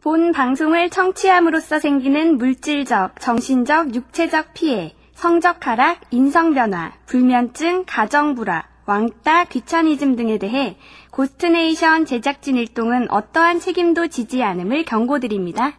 본 방송을 청취함으로써 생기는 물질적, 정신적, 육체적 피해, 성적 하락, 인성 변화, 불면증, 가정 불화, 왕따, 귀차니즘 등에 대해 고스트네이션 제작진 일동은 어떠한 책임도 지지 않음을 경고드립니다.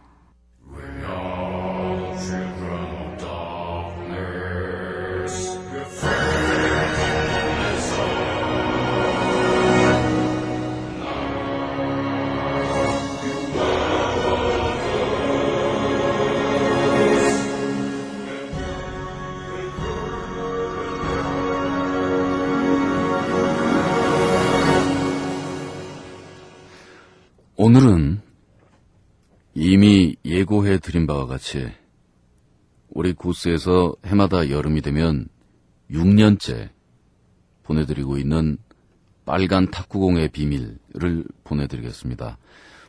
오늘은 이미 예고해드린 바와 같이 우리 고스에서 해마다 여름이 되면 6년째 보내드리고 있는 빨간 탁구공의 비밀을 보내드리겠습니다.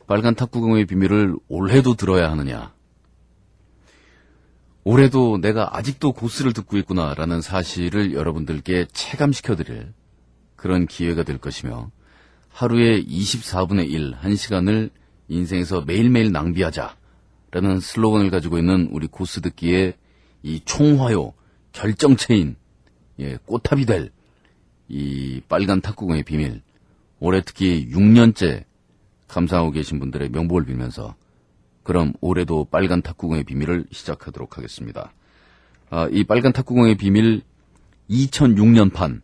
빨간 탁구공의 비밀을 올해도 들어야 하느냐, 올해도 내가 아직도 고스를 듣고 있구나라는 사실을 여러분들께 체감시켜드릴 그런 기회가 될 것이며, 하루에 24분의 1, 1시간을 인생에서 매일매일 낭비하자라는 슬로건을 가지고 있는 우리 고스 듣기의 이 총화요, 결정체인, 꽃탑이 될 이 빨간 탁구공의 비밀, 올해 특히 6년째 감상하고 계신 분들의 명복을 빌면서 그럼 올해도 빨간 탁구공의 비밀을 시작하도록 하겠습니다. 이 빨간 탁구공의 비밀 2006년판,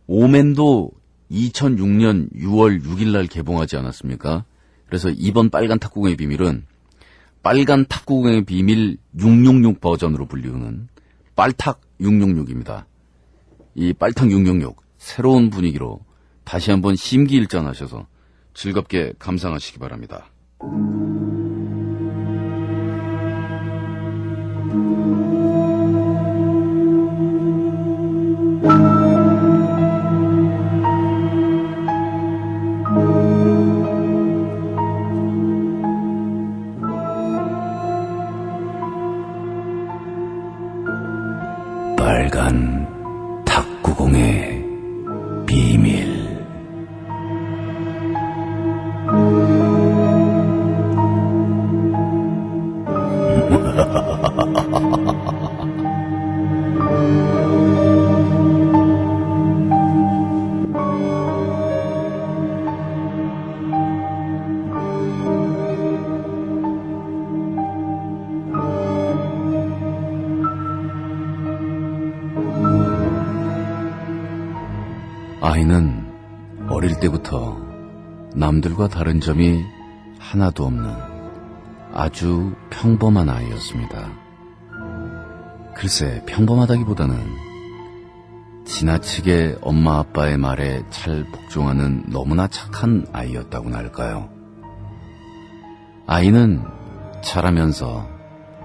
오맨도 2006년 6월 6일 날 개봉하지 않았습니까? 그래서 이번 빨간 탁구공의 비밀은 빨간 탁구공의 비밀 666 버전으로 불리우는 빨탁 666입니다. 이 빨탁 666, 새로운 분위기로 다시 한번 심기일전하셔서 즐겁게 감상하시기 바랍니다. 빨간 탁구공의 비밀. 아이는 어릴 때부터 남들과 다른 점이 하나도 없는 아주 평범한 아이였습니다. 글쎄, 평범하다기보다는 지나치게 엄마 아빠의 말에 잘 복종하는 너무나 착한 아이였다고나 할까요? 아이는 자라면서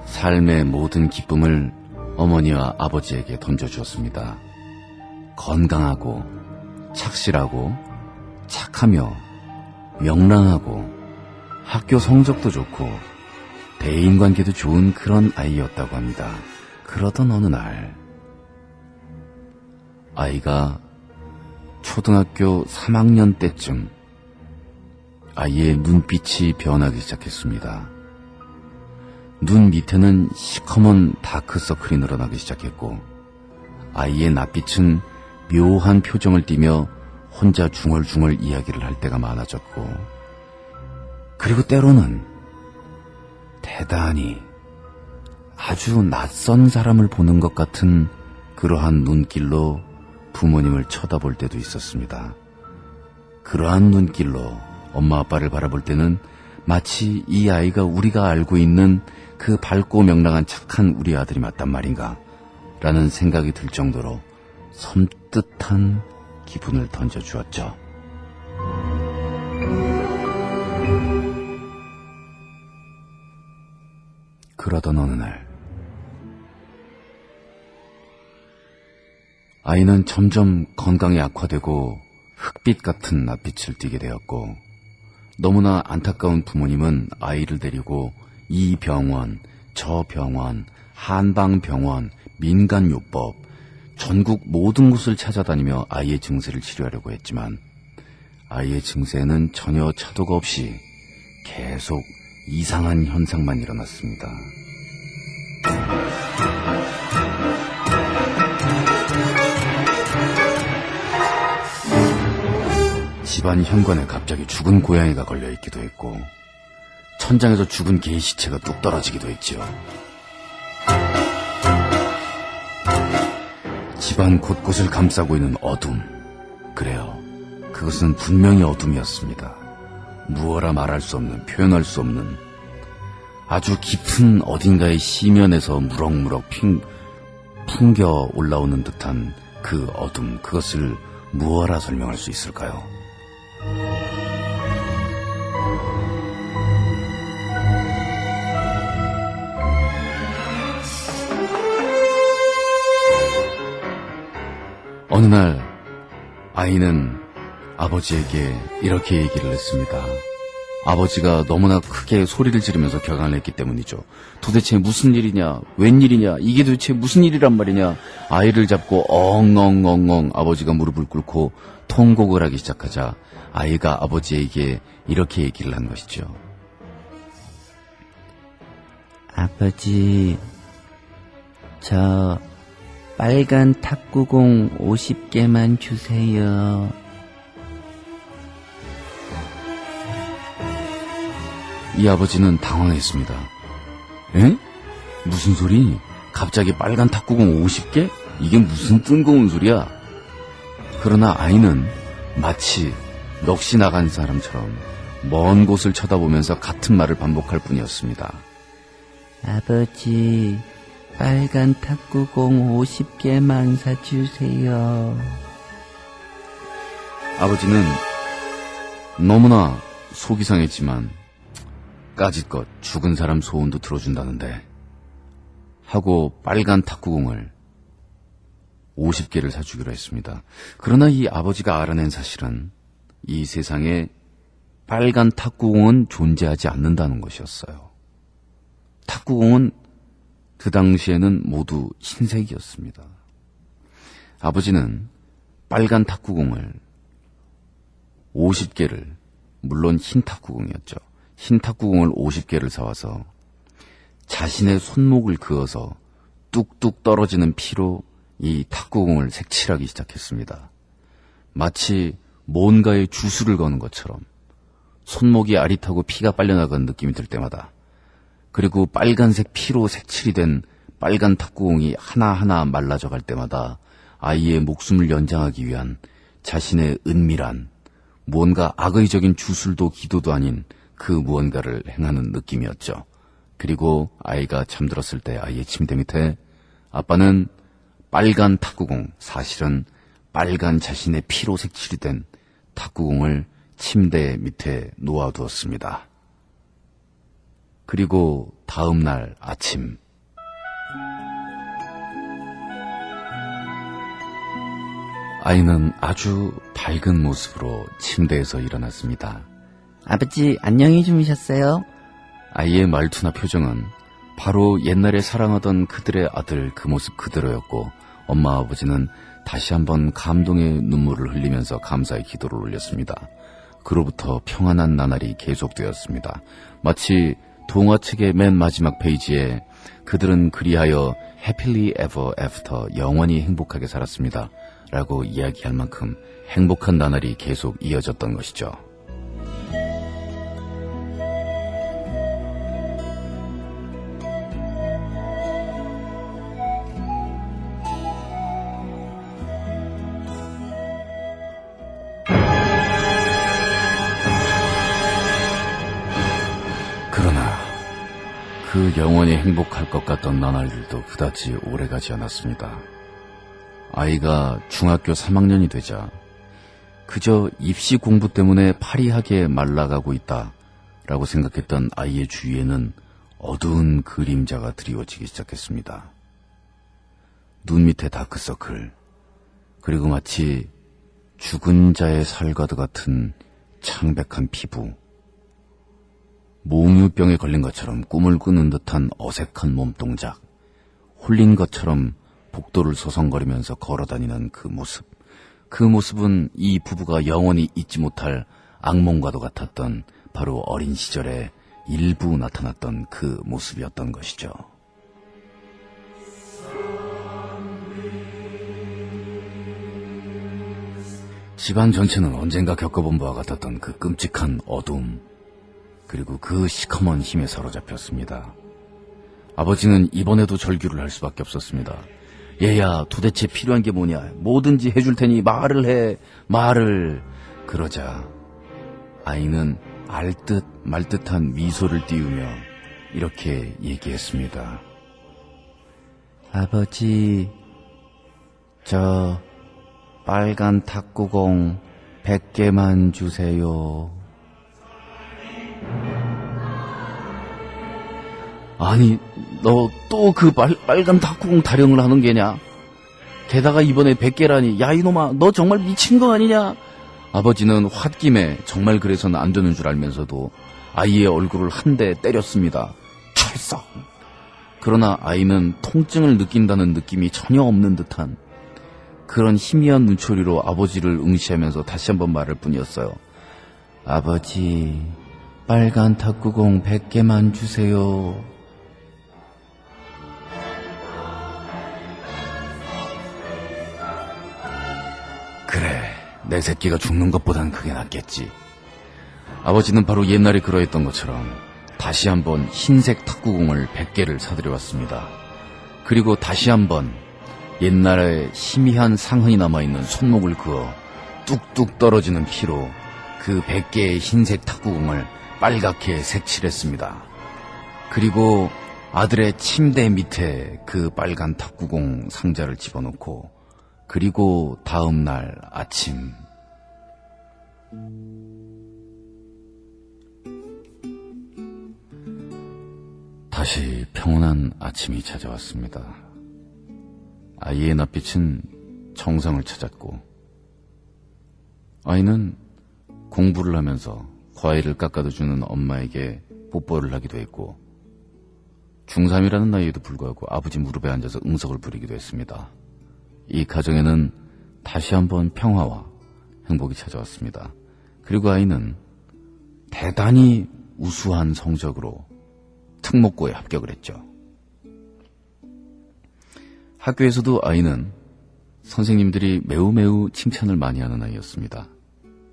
삶의 모든 기쁨을 어머니와 아버지에게 던져주었습니다. 건강하고 착실하고 착하며 명랑하고 학교 성적도 좋고 대인관계도 좋은 그런 아이였다고 합니다. 그러던 어느 날 아이가 초등학교 3학년 때쯤 아이의 눈빛이 변하기 시작했습니다. 눈 밑에는 시커먼 다크서클이 늘어나기 시작했고, 아이의 낯빛은 묘한 표정을 띠며 혼자 중얼중얼 이야기를 할 때가 많아졌고, 그리고 때로는 대단히 아주 낯선 사람을 보는 것 같은 그러한 눈길로 부모님을 쳐다볼 때도 있었습니다. 그러한 눈길로 엄마 아빠를 바라볼 때는 마치 이 아이가 우리가 알고 있는 그 밝고 명랑한 착한 우리 아들이 맞단 말인가 라는 생각이 들 정도로 섬뜩한 기분을 던져주었죠. 그러던 어느 날 아이는 점점 건강이 악화되고 흑빛 같은 낯빛을 띠게 되었고, 너무나 안타까운 부모님은 아이를 데리고 이 병원, 저 병원, 한방병원, 민간요법, 전국 모든 곳을 찾아다니며 아이의 증세를 치료하려고 했지만 아이의 증세에는 전혀 차도가 없이 계속 이상한 현상만 일어났습니다. 집안 현관에 갑자기 죽은 고양이가 걸려있기도 했고 천장에서 죽은 개의 시체가 뚝 떨어지기도 했지요. 집안 곳곳을 감싸고 있는 어둠. 그래요. 그것은 분명히 어둠이었습니다. 무어라 말할 수 없는, 표현할 수 없는 아주 깊은 어딘가의 시면에서 무럭무럭 풍겨 올라오는 듯한 그 어둠. 그것을 무어라 설명할 수 있을까요? 어느 날 아이는 아버지에게 이렇게 얘기를 했습니다. 아버지가 너무나 크게 소리를 지르면서 격앙을 했기 때문이죠. 도대체 무슨 일이냐, 웬일이냐, 이게 도대체 무슨 일이란 말이냐. 아이를 잡고 엉엉엉엉 아버지가 무릎을 꿇고 통곡을 하기 시작하자 아이가 아버지에게 이렇게 얘기를 한 것이죠. 아버지, 저 빨간 탁구공 50개만 주세요. 이 아버지는 당황했습니다. 에? 무슨 소리? 갑자기 빨간 탁구공 50개? 이게 무슨 뜬금없는 소리야? 그러나 아이는 마치 넋이 나간 사람처럼 먼 곳을 쳐다보면서 같은 말을 반복할 뿐이었습니다. 아버지, 빨간 탁구공 50개만 사주세요. 아버지는 너무나 속이 상했지만 까짓것 죽은 사람 소원도 들어준다는데 하고 빨간 탁구공을 50개를 사주기로 했습니다. 그러나 이 아버지가 알아낸 사실은 이 세상에 빨간 탁구공은 존재하지 않는다는 것이었어요. 탁구공은 그 당시에는 모두 흰색이었습니다. 아버지는 빨간 탁구공을 50개를, 물론 흰 탁구공이었죠. 흰 탁구공을 50개를 사와서 자신의 손목을 그어서 뚝뚝 떨어지는 피로 이 탁구공을 색칠하기 시작했습니다. 마치 뭔가에 주술을 거는 것처럼 손목이 아릿하고 피가 빨려나가는 느낌이 들 때마다, 그리고 빨간색 피로 색칠이 된 빨간 탁구공이 하나하나 말라져 갈 때마다 아이의 목숨을 연장하기 위한 자신의 은밀한 무언가 악의적인 주술도 기도도 아닌 그 무언가를 행하는 느낌이었죠. 그리고 아이가 잠들었을 때 아이의 침대 밑에 아빠는 빨간 탁구공, 사실은 빨간 자신의 피로 색칠이 된 탁구공을 침대 밑에 놓아두었습니다. 그리고 다음 날 아침, 아이는 아주 밝은 모습으로 침대에서 일어났습니다. 아버지, 안녕히 주무셨어요? 아이의 말투나 표정은 바로 옛날에 사랑하던 그들의 아들 그 모습 그대로였고, 엄마 아버지는 다시 한번 감동의 눈물을 흘리면서 감사의 기도를 올렸습니다. 그로부터 평안한 나날이 계속되었습니다. 마치 동화책의 맨 마지막 페이지에 그들은 그리하여 happily ever after, 영원히 행복하게 살았습니다 라고 이야기할 만큼 행복한 나날이 계속 이어졌던 것이죠. 그러나 그 영원히 행복할 것 같던 나날들도 그다지 오래가지 않았습니다. 아이가 중학교 3학년이 되자 그저 입시 공부 때문에 파리하게 말라가고 있다라고 생각했던 아이의 주위에는 어두운 그림자가 드리워지기 시작했습니다. 눈 밑에 다크서클, 그리고 마치 죽은 자의 살과도 같은 창백한 피부, 몽유병에 걸린 것처럼 꿈을 꾸는 듯한 어색한 몸동작, 홀린 것처럼 복도를 서성거리면서 걸어다니는 그 모습. 그 모습은 이 부부가 영원히 잊지 못할 악몽과도 같았던 바로 어린 시절에 일부 나타났던 그 모습이었던 것이죠. 집안 전체는 언젠가 겪어본 바와 같았던 그 끔찍한 어둠, 그리고 그 시커먼 힘에 사로잡혔습니다. 아버지는 이번에도 절규를 할 수밖에 없었습니다. 얘야, 도대체 필요한 게 뭐냐? 뭐든지 해줄 테니 말을 해, 말을. 그러자 아이는 알듯 말듯한 미소를 띄우며 이렇게 얘기했습니다. 아버지, 저 빨간 탁구공 100개만 주세요. 아니, 너 또 그 빨간 탁구공 타령을 하는 게냐? 게다가 이번에 100개라니, 야 이놈아, 너 정말 미친 거 아니냐? 아버지는 홧김에 정말 그래서는 안 되는 줄 알면서도 아이의 얼굴을 한 대 때렸습니다. 찰싹. 그러나 아이는 통증을 느낀다는 느낌이 전혀 없는 듯한 그런 희미한 눈초리로 아버지를 응시하면서 다시 한번 말할 뿐이었어요. 아버지, 빨간 탁구공 100개만 주세요. 그래, 내 새끼가 죽는 것보단 그게 낫겠지. 아버지는 바로 옛날에 그러했던 것처럼 다시 한번 흰색 탁구공을 100개를 사들여왔습니다. 그리고 다시 한번 옛날에 희미한 상흔이 남아있는 손목을 그어 뚝뚝 떨어지는 피로 그 100개의 흰색 탁구공을 빨갛게 색칠했습니다. 그리고 아들의 침대 밑에 그 빨간 탁구공 상자를 집어넣고, 그리고 다음 날 아침, 다시 평온한 아침이 찾아왔습니다. 아이의 낯빛은 정상을 찾았고, 아이는 공부를 하면서 과일을 깎아도 주는 엄마에게 뽀뽀를 하기도 했고, 중3이라는 나이에도 불구하고 아버지 무릎에 앉아서 응석을 부리기도 했습니다. 이 가정에는 다시 한번 평화와 행복이 찾아왔습니다. 그리고 아이는 대단히 우수한 성적으로 특목고에 합격을 했죠. 학교에서도 아이는 선생님들이 매우 칭찬을 많이 하는 아이였습니다.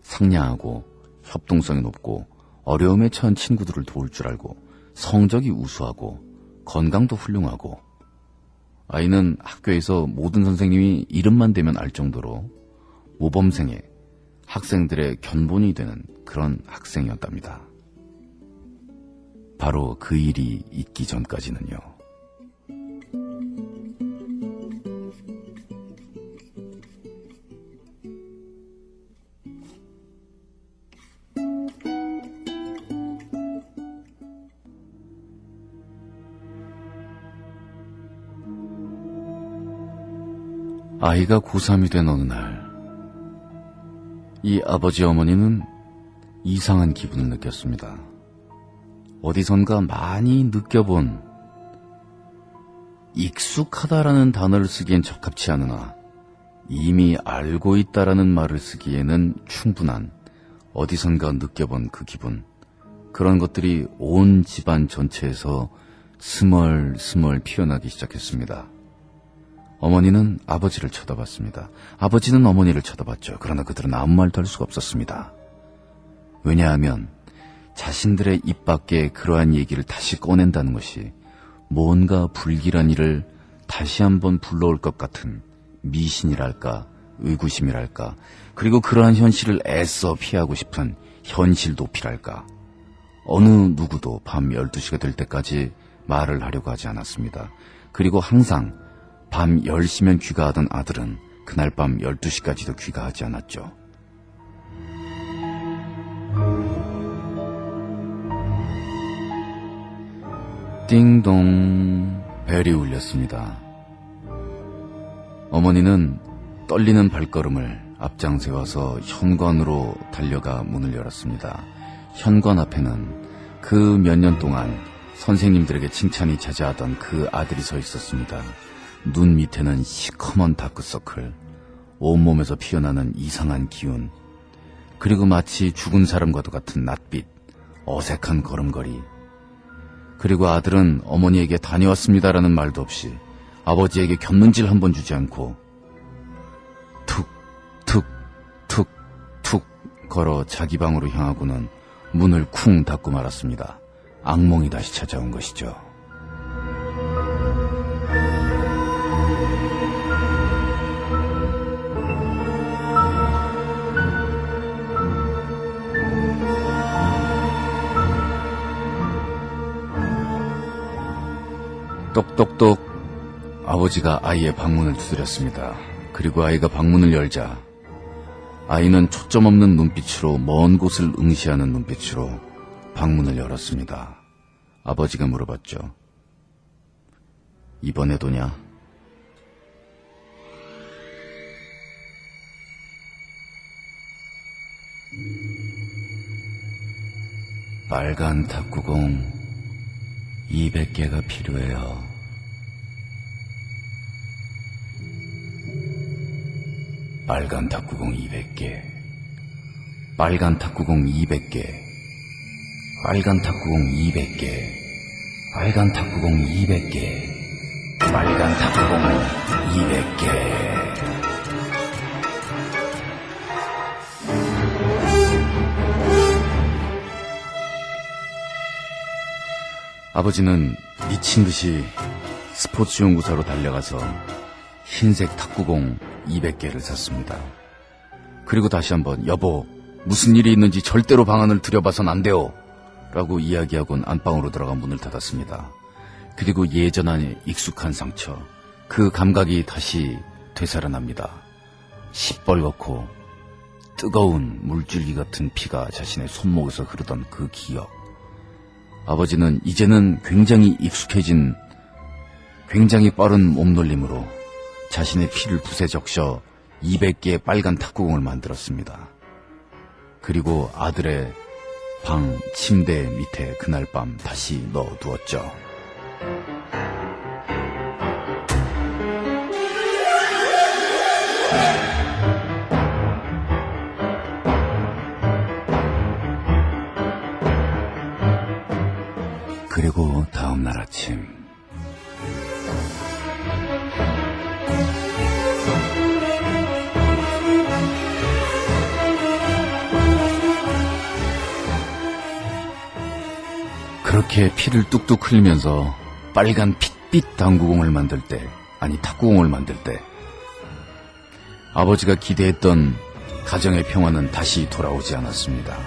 상냥하고 협동성이 높고 어려움에 처한 친구들을 도울 줄 알고 성적이 우수하고 건강도 훌륭하고, 아이는 학교에서 모든 선생님이 이름만 대면 알 정도로 모범생의 학생들의 견본이 되는 그런 학생이었답니다. 바로 그 일이 있기 전까지는요. 아이가 고3이 된 어느 날, 이 아버지 어머니는 이상한 기분을 느꼈습니다. 어디선가 많이 느껴본, 익숙하다라는 단어를 쓰기엔 적합치 않으나 이미 알고 있다라는 말을 쓰기에는 충분한, 어디선가 느껴본 그 기분, 그런 것들이 온 집안 전체에서 스멀스멀 피어나기 시작했습니다. 어머니는 아버지를 쳐다봤습니다. 아버지는 어머니를 쳐다봤죠. 그러나 그들은 아무 말도 할 수가 없었습니다. 왜냐하면 자신들의 입 밖에 그러한 얘기를 다시 꺼낸다는 것이 뭔가 불길한 일을 다시 한번 불러올 것 같은 미신이랄까, 의구심이랄까, 그리고 그러한 현실을 애써 피하고 싶은 현실 도피랄까, 어느 누구도 밤 12시가 될 때까지 말을 하려고 하지 않았습니다. 그리고 항상 밤 10시면 귀가하던 아들은 그날 밤 12시까지도 귀가하지 않았죠. 띵동, 벨이 울렸습니다. 어머니는 떨리는 발걸음을 앞장 세워서 현관으로 달려가 문을 열었습니다. 현관 앞에는 그 몇 년 동안 선생님들에게 칭찬이 자자하던 그 아들이 서 있었습니다. 눈 밑에는 시커먼 다크서클, 온몸에서 피어나는 이상한 기운, 그리고 마치 죽은 사람과도 같은 낯빛, 어색한 걸음걸이. 그리고 아들은 어머니에게 다녀왔습니다라는 말도 없이 아버지에게 곁눈질 한 번 주지 않고 툭, 툭, 툭, 툭 걸어 자기 방으로 향하고는 문을 쿵 닫고 말았습니다. 악몽이 다시 찾아온 것이죠. 똑똑똑. 아버지가 아이의 방문을 두드렸습니다. 그리고 아이가 방문을 열자 아이는 초점 없는 눈빛으로 먼 곳을 응시하는 눈빛으로 방문을 열었습니다. 아버지가 물어봤죠. 이번에도냐? 빨간 탁구공 200개가 필요해요. 빨간 탁구공 200개. 빨간 탁구공 200개. 빨간 탁구공 200개. 빨간 탁구공 200개. 빨간 탁구공 200개. 아버지는 미친 듯이 스포츠 연구사로 달려가서 흰색 탁구공 200개를 샀습니다. 그리고 다시 한번 여보, 무슨 일이 있는지 절대로 방안을 들여봐선 안 돼요 라고 이야기하곤 안방으로 들어가 문을 닫았습니다. 그리고 예전에 익숙한 상처, 그 감각이 다시 되살아납니다. 시뻘겋고 뜨거운 물줄기 같은 피가 자신의 손목에서 흐르던 그 기억. 아버지는 이제는 굉장히 익숙해진 굉장히 빠른 몸놀림으로 자신의 피를 붓에 적셔 200개의 빨간 탁구공을 만들었습니다. 그리고 아들의 방 침대 밑에 그날 밤 다시 넣어두었죠. 그리고 다음날 아침 그렇게 피를 뚝뚝 흘리면서 빨간 핏빛 당구공을 만들 때, 아니 탁구공을 만들 때 아버지가 기대했던 가정의 평화는 다시 돌아오지 않았습니다.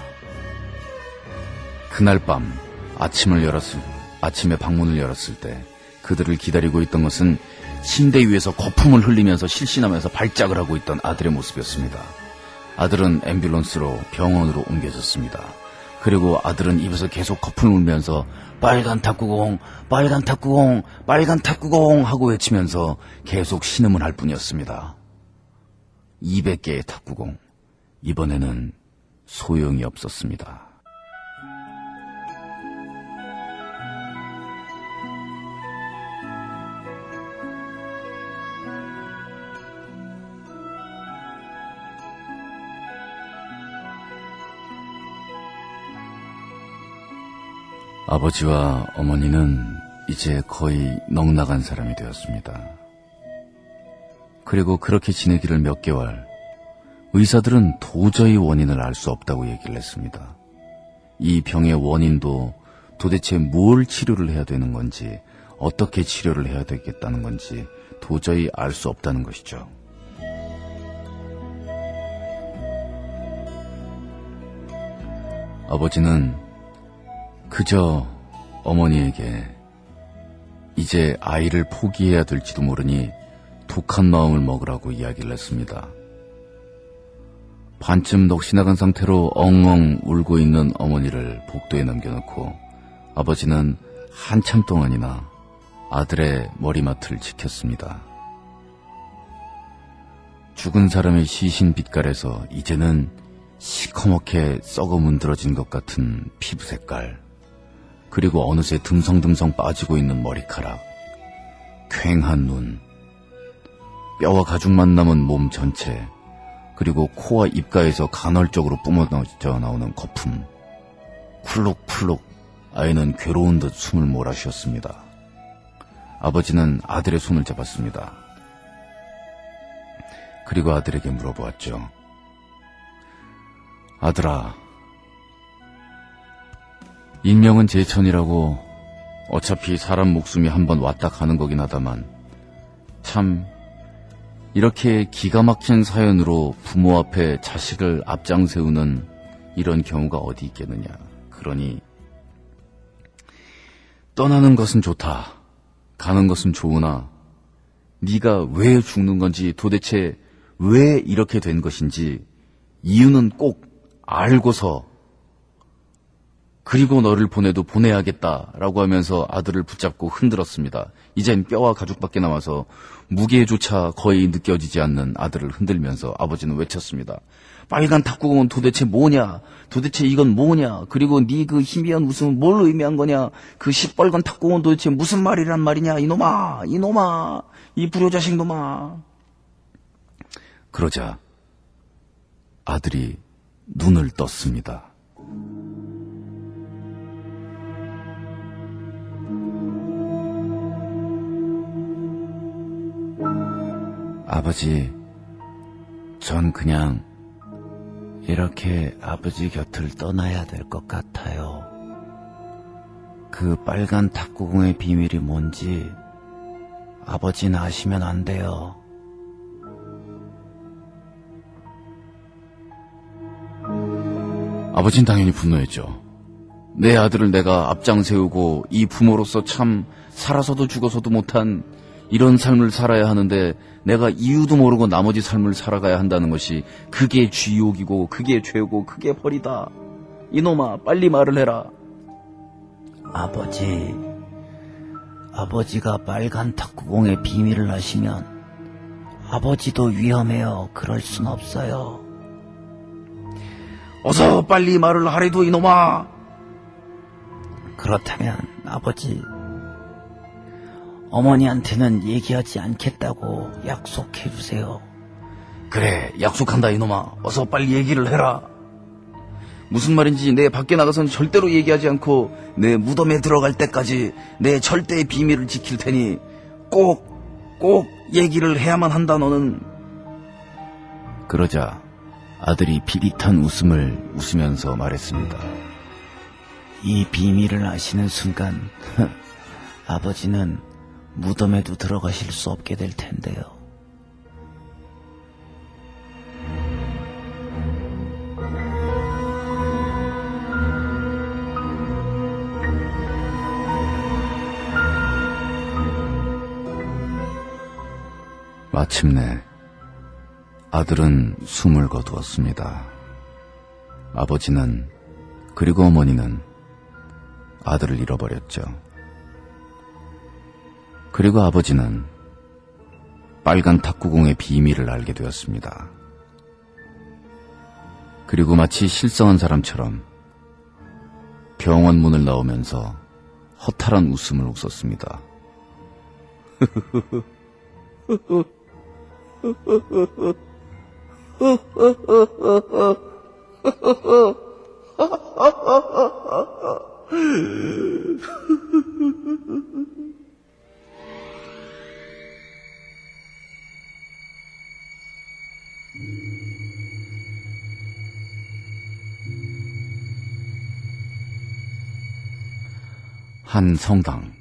그날 밤 아침에 방문을 열었을 때 그들을 기다리고 있던 것은 침대 위에서 거품을 흘리면서 실신하면서 발작을 하고 있던 아들의 모습이었습니다. 아들은 앰뷸런스로 병원으로 옮겨졌습니다. 그리고 아들은 입에서 계속 거품을 울면서 빨간 탁구공, 빨간 탁구공, 빨간 탁구공 하고 외치면서 계속 신음을 할 뿐이었습니다. 200개의 탁구공, 이번에는 소용이 없었습니다. 아버지와 어머니는 이제 거의 넉나간 사람이 되었습니다. 그리고 그렇게 지내기를 몇 개월, 의사들은 도저히 원인을 알 수 없다고 얘기를 했습니다. 이 병의 원인도 도대체 뭘 치료를 해야 되는 건지, 어떻게 치료를 해야 되겠다는 건지 도저히 알 수 없다는 것이죠. 아버지는 그저 어머니에게 이제 아이를 포기해야 될지도 모르니 독한 마음을 먹으라고 이야기를 했습니다. 반쯤 넋이 나간 상태로 엉엉 울고 있는 어머니를 복도에 남겨놓고 아버지는 한참 동안이나 아들의 머리맡을 지켰습니다. 죽은 사람의 시신 빛깔에서 이제는 시커멓게 썩어 문드러진 것 같은 피부 색깔, 그리고 어느새 듬성듬성 빠지고 있는 머리카락, 퀭한 눈, 뼈와 가죽만 남은 몸 전체, 그리고 코와 입가에서 간헐적으로 뿜어져 나오는 거품, 풀룩풀룩 아이는 괴로운 듯 숨을 몰아쉬었습니다. 아버지는 아들의 손을 잡았습니다. 그리고 아들에게 물어보았죠. 아들아, 인명은 제천이라고 어차피 사람 목숨이 한번 왔다 가는 거긴 하다만 참 이렇게 기가 막힌 사연으로 부모 앞에 자식을 앞장 세우는 이런 경우가 어디 있겠느냐. 그러니 떠나는 것은 좋다. 가는 것은 좋으나 네가 왜 죽는 건지 도대체 왜 이렇게 된 것인지 이유는 꼭 알고서 그리고 너를 보내도 보내야겠다라고 하면서 아들을 붙잡고 흔들었습니다. 이젠 뼈와 가죽밖에 남아서 무게조차 거의 느껴지지 않는 아들을 흔들면서 아버지는 외쳤습니다. 빨간 탁구공은 도대체 뭐냐? 도대체 이건 뭐냐? 그리고 네 그 희미한 웃음은 뭘 의미한 거냐? 그 시뻘건 탁구공은 도대체 무슨 말이란 말이냐? 이놈아! 이놈아! 이 불효자식 놈아! 그러자 아들이 눈을 떴습니다. 아버지, 전 그냥 이렇게 아버지 곁을 떠나야 될 것 같아요. 그 빨간 탁구공의 비밀이 뭔지 아버지는 아시면 안 돼요. 아버지는 당연히 분노했죠. 내 아들을 내가 앞장 세우고 이 부모로서 참 살아서도 죽어서도 못한 이런 삶을 살아야 하는데 내가 이유도 모르고 나머지 삶을 살아가야 한다는 것이 그게 쥐욕이고 그게 죄고 그게 벌이다. 이놈아, 빨리 말을 해라. 아버지가 빨간 탁구공의 비밀을 아시면 아버지도 위험해요. 그럴 순 없어요. 어서 빨리 말을 하래도 이놈아. 그렇다면 아버지, 어머니한테는 얘기하지 않겠다고 약속해 주세요. 그래, 약속한다 이놈아. 어서 빨리 얘기를 해라. 무슨 말인지 내 밖에 나가서는 절대로 얘기하지 않고 내 무덤에 들어갈 때까지 내 절대의 비밀을 지킬 테니 꼭 얘기를 해야만 한다 너는. 그러자 아들이 비릿한 웃음을 웃으면서 말했습니다. 이 비밀을 아시는 순간 아버지는 무덤에도 들어가실 수 없게 될 텐데요. 마침내 아들은 숨을 거두었습니다. 아버지는 그리고 어머니는 아들을 잃어버렸죠. 그리고 아버지는 빨간 탁구공의 비밀을 알게 되었습니다. 그리고 마치 실성한 사람처럼 병원 문을 나오면서 허탈한 웃음을 웃었습니다. 한 성당.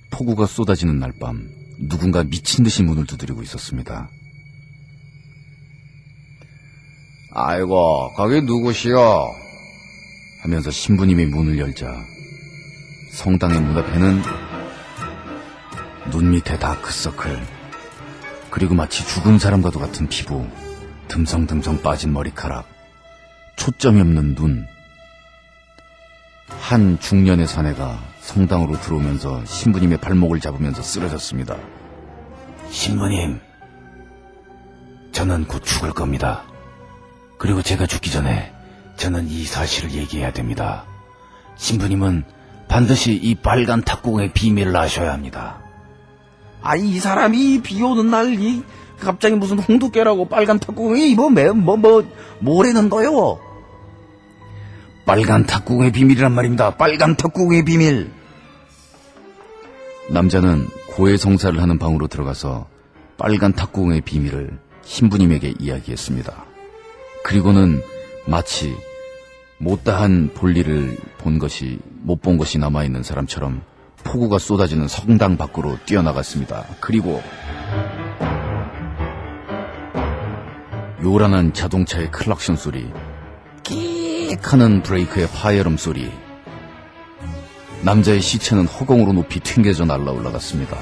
폭우가 쏟아지는 날 밤 누군가 미친 듯이 문을 두드리고 있었습니다. 아이고, 거기 누구시오? 하면서 신부님이 문을 열자 성당의 문 앞에는 눈 밑에 다크서클, 그리고 마치 죽은 사람과도 같은 피부, 듬성듬성 빠진 머리카락, 초점이 없는 눈, 한 중년의 사내가 성당으로 들어오면서 신부님의 발목을 잡으면서 쓰러졌습니다. 신부님, 저는 곧 죽을 겁니다. 그리고 제가 죽기 전에 저는 이 사실을 얘기해야 됩니다. 신부님은 반드시 이 빨간 탁구공의 비밀을 아셔야 합니다. 아니, 이 사람이 비 오는 날 갑자기 무슨 홍두깨라고 빨간 탁구공이 뭐래는 거요? 빨간 탁구공의 비밀이란 말입니다. 빨간 탁구공의 비밀. 남자는 고해성사를 하는 방으로 들어가서 빨간 탁구공의 비밀을 신부님에게 이야기했습니다. 그리고는 마치 못다한 볼일을 못 본 것이 남아있는 사람처럼 폭우가 쏟아지는 성당 밖으로 뛰어나갔습니다. 그리고 요란한 자동차의 클락션 소리, 끼익 하는 브레이크의 파열음 소리, 남자의 시체는 허공으로 높이 튕겨져 날아 올라갔습니다.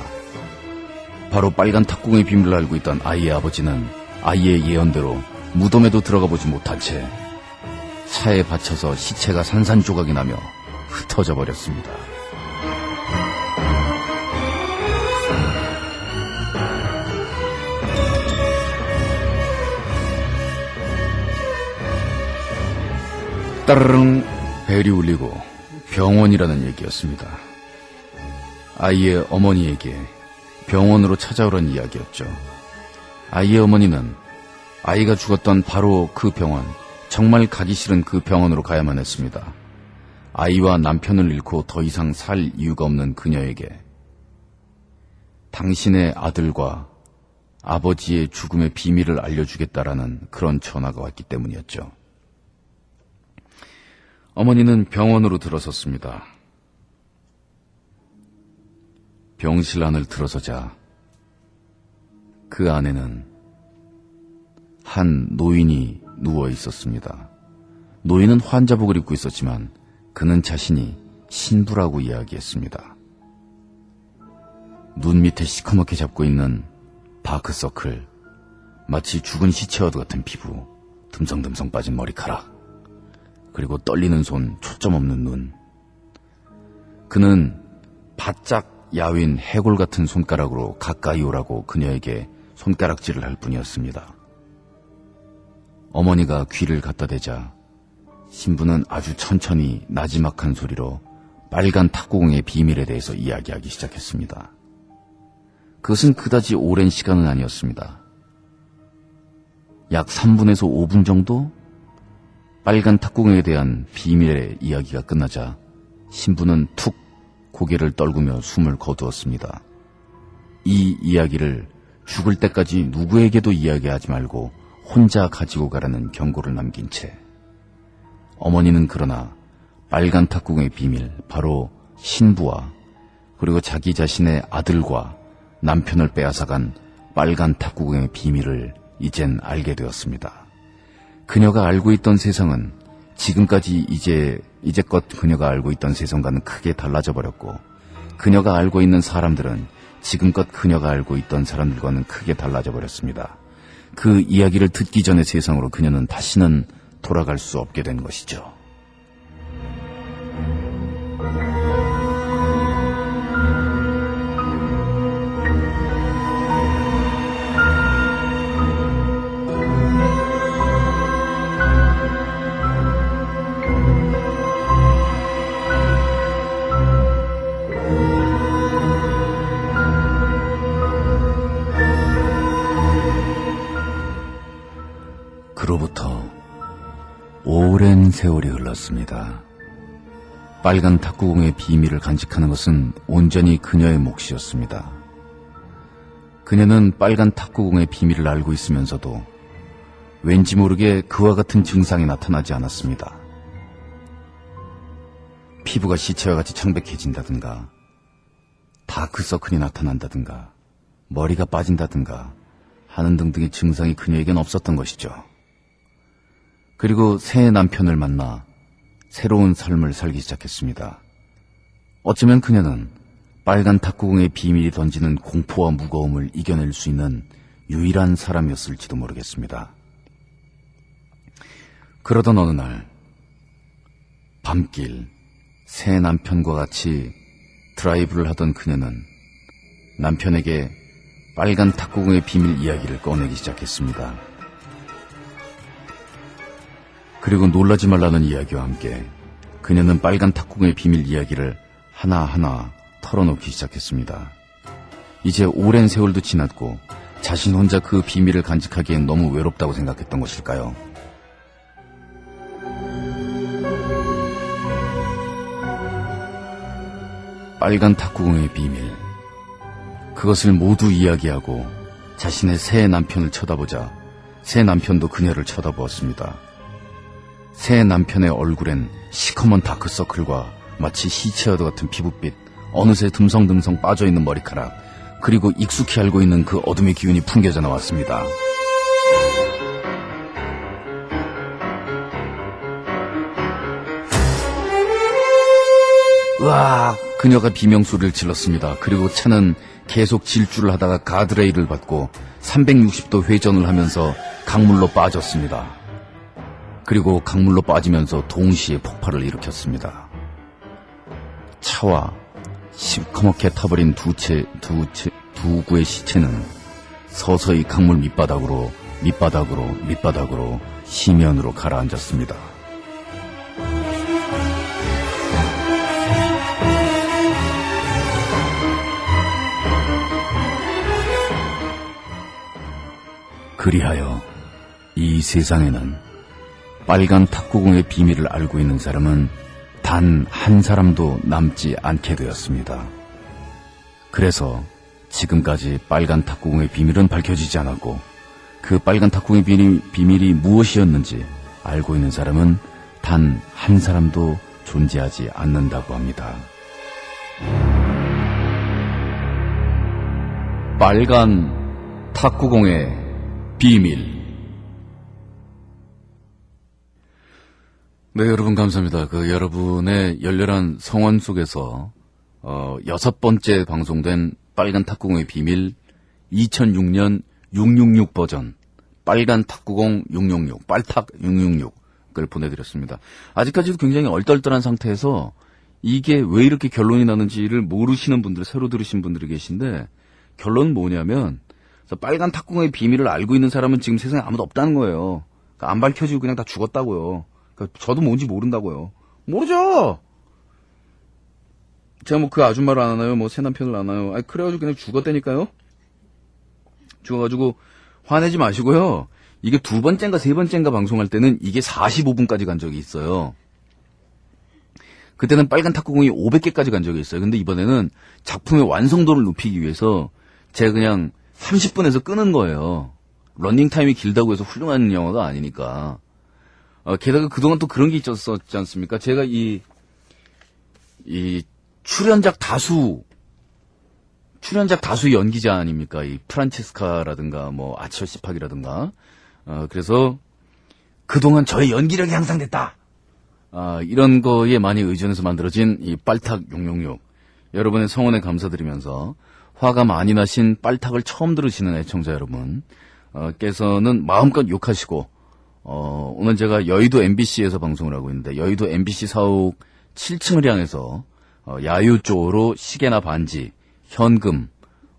바로 빨간 탁구공의 비밀을 알고 있던 아이의 아버지는 아이의 예언대로 무덤에도 들어가 보지 못한 채 차에 받쳐서 시체가 산산조각이 나며 흩어져 버렸습니다. 따르릉 벨이 울리고 병원이라는 얘기였습니다. 아이의 어머니에게 병원으로 찾아오라는 이야기였죠. 아이의 어머니는 아이가 죽었던 바로 그 병원, 정말 가기 싫은 그 병원으로 가야만 했습니다. 아이와 남편을 잃고 더 이상 살 이유가 없는 그녀에게 당신의 아들과 아버지의 죽음의 비밀을 알려주겠다라는 그런 전화가 왔기 때문이었죠. 어머니는 병원으로 들어섰습니다. 병실 안을 들어서자 그 안에는 한 노인이 누워 있었습니다. 노인은 환자복을 입고 있었지만 그는 자신이 신부라고 이야기했습니다. 눈 밑에 시커멓게 잡고 있는 다크서클, 마치 죽은 시체와도 같은 피부, 듬성듬성 빠진 머리카락, 그리고 떨리는 손, 초점 없는 눈. 그는 바짝 야윈 해골 같은 손가락으로 가까이 오라고 그녀에게 손가락질을 할 뿐이었습니다. 어머니가 귀를 갖다 대자 신부는 아주 천천히 나지막한 소리로 빨간 탁구공의 비밀에 대해서 이야기하기 시작했습니다. 그것은 그다지 오랜 시간은 아니었습니다. 약 3분에서 5분 정도 빨간 탁구공에 대한 비밀의 이야기가 끝나자 신부는 툭 고개를 떨구며 숨을 거두었습니다. 이 이야기를 죽을 때까지 누구에게도 이야기하지 말고 혼자 가지고 가라는 경고를 남긴 채 어머니는 그러나 빨간 탁구공의 비밀, 바로 신부와 그리고 자기 자신의 아들과 남편을 빼앗아간 빨간 탁구공의 비밀을 이젠 알게 되었습니다. 그녀가 알고 있던 세상은 지금까지 이제껏 그녀가 알고 있던 세상과는 크게 달라져 버렸고, 그녀가 알고 있는 사람들은 지금껏 그녀가 알고 있던 사람들과는 크게 달라져 버렸습니다. 그 이야기를 듣기 전의 세상으로 그녀는 다시는 돌아갈 수 없게 된 것이죠. 그로부터 오랜 세월이 흘렀습니다. 빨간 탁구공의 비밀을 간직하는 것은 온전히 그녀의 몫이었습니다. 그녀는 빨간 탁구공의 비밀을 알고 있으면서도 왠지 모르게 그와 같은 증상이 나타나지 않았습니다. 피부가 시체와 같이 창백해진다든가, 다크서클이 나타난다든가, 머리가 빠진다든가 하는 등등의 증상이 그녀에겐 없었던 것이죠. 그리고 새 남편을 만나 새로운 삶을 살기 시작했습니다. 어쩌면 그녀는 빨간 탁구공의 비밀이 던지는 공포와 무거움을 이겨낼 수 있는 유일한 사람이었을지도 모르겠습니다. 그러던 어느 날 밤길 새 남편과 같이 드라이브를 하던 그녀는 남편에게 빨간 탁구공의 비밀 이야기를 꺼내기 시작했습니다. 그리고 놀라지 말라는 이야기와 함께 그녀는 빨간 탁구공의 비밀 이야기를 하나하나 털어놓기 시작했습니다. 이제 오랜 세월도 지났고 자신 혼자 그 비밀을 간직하기엔 너무 외롭다고 생각했던 것일까요? 빨간 탁구공의 비밀. 그것을 모두 이야기하고 자신의 새 남편을 쳐다보자 새 남편도 그녀를 쳐다보았습니다. 새 남편의 얼굴엔 시커먼 다크서클과 마치 시체와도 같은 피부빛, 어느새 듬성듬성 빠져있는 머리카락, 그리고 익숙히 알고 있는 그 어둠의 기운이 풍겨져 나왔습니다. 으악! 그녀가 비명소리를 질렀습니다. 그리고 차는 계속 질주를 하다가 가드레일을 받고 360도 회전을 하면서 강물로 빠졌습니다. 그리고 강물로 빠지면서 동시에 폭발을 일으켰습니다. 차와 시커멓게 타버린 두 구의 시체는 서서히 강물 밑바닥으로 시면으로 가라앉았습니다. 그리하여 이 세상에는 빨간 탁구공의 비밀을 알고 있는 사람은 단 한 사람도 남지 않게 되었습니다. 그래서 지금까지 빨간 탁구공의 비밀은 밝혀지지 않았고 그 빨간 탁구공의 비밀이 무엇이었는지 알고 있는 사람은 단 한 사람도 존재하지 않는다고 합니다. 빨간 탁구공의 비밀. 네, 여러분 감사합니다. 여러분의 열렬한 성원 속에서 6번째 방송된 빨간 탁구공의 비밀 2006년 666 버전 빨간 탁구공 666 빨탁 666을 보내드렸습니다. 아직까지도 굉장히 얼떨떨한 상태에서 이게 왜 이렇게 결론이 나는지를 모르시는 분들, 새로 들으신 분들이 계신데 결론은 뭐냐면 빨간 탁구공의 비밀을 알고 있는 사람은 지금 세상에 아무도 없다는 거예요. 그러니까 안 밝혀지고 그냥 다 죽었다고요. 그러니까 저도 뭔지 모른다고요. 모르죠. 제가 뭐 그 아줌마를 안 하나요? 뭐 새 남편을 안 하나요? 아니 그래가지고 그냥 죽었다니까요. 죽어가지고 화내지 마시고요. 이게 2번째인가 3번째인가 방송할 때는 이게 45분까지 간 적이 있어요. 그때는 빨간 탁구공이 500개까지 간 적이 있어요. 근데 이번에는 작품의 완성도를 높이기 위해서 제가 그냥 30분에서 끄는 거예요. 러닝타임이 길다고 해서 훌륭한 영화가 아니니까. 게다가 그동안 또 그런 게 있었지 않습니까? 제가 이 출연작 다수 연기자 아닙니까? 이 프란체스카라든가 뭐 아처 시팍이라든가. 그래서 그동안 저의 연기력이 향상됐다. 이런 거에 많이 의존해서 만들어진 이 빨탁 666. 여러분의 성원에 감사드리면서 화가 많이 나신 빨탁을 처음 들으시는 애청자 여러분 께서는 마음껏 욕하시고 오늘 제가 여의도 MBC에서 방송을 하고 있는데 여의도 MBC 사옥 7층을 향해서 야유 쪽으로 시계나 반지, 현금,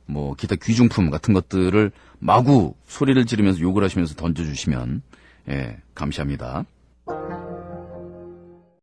뭐 기타 귀중품 같은 것들을 마구 소리를 지르면서 욕을 하시면서 던져주시면 감시합니다.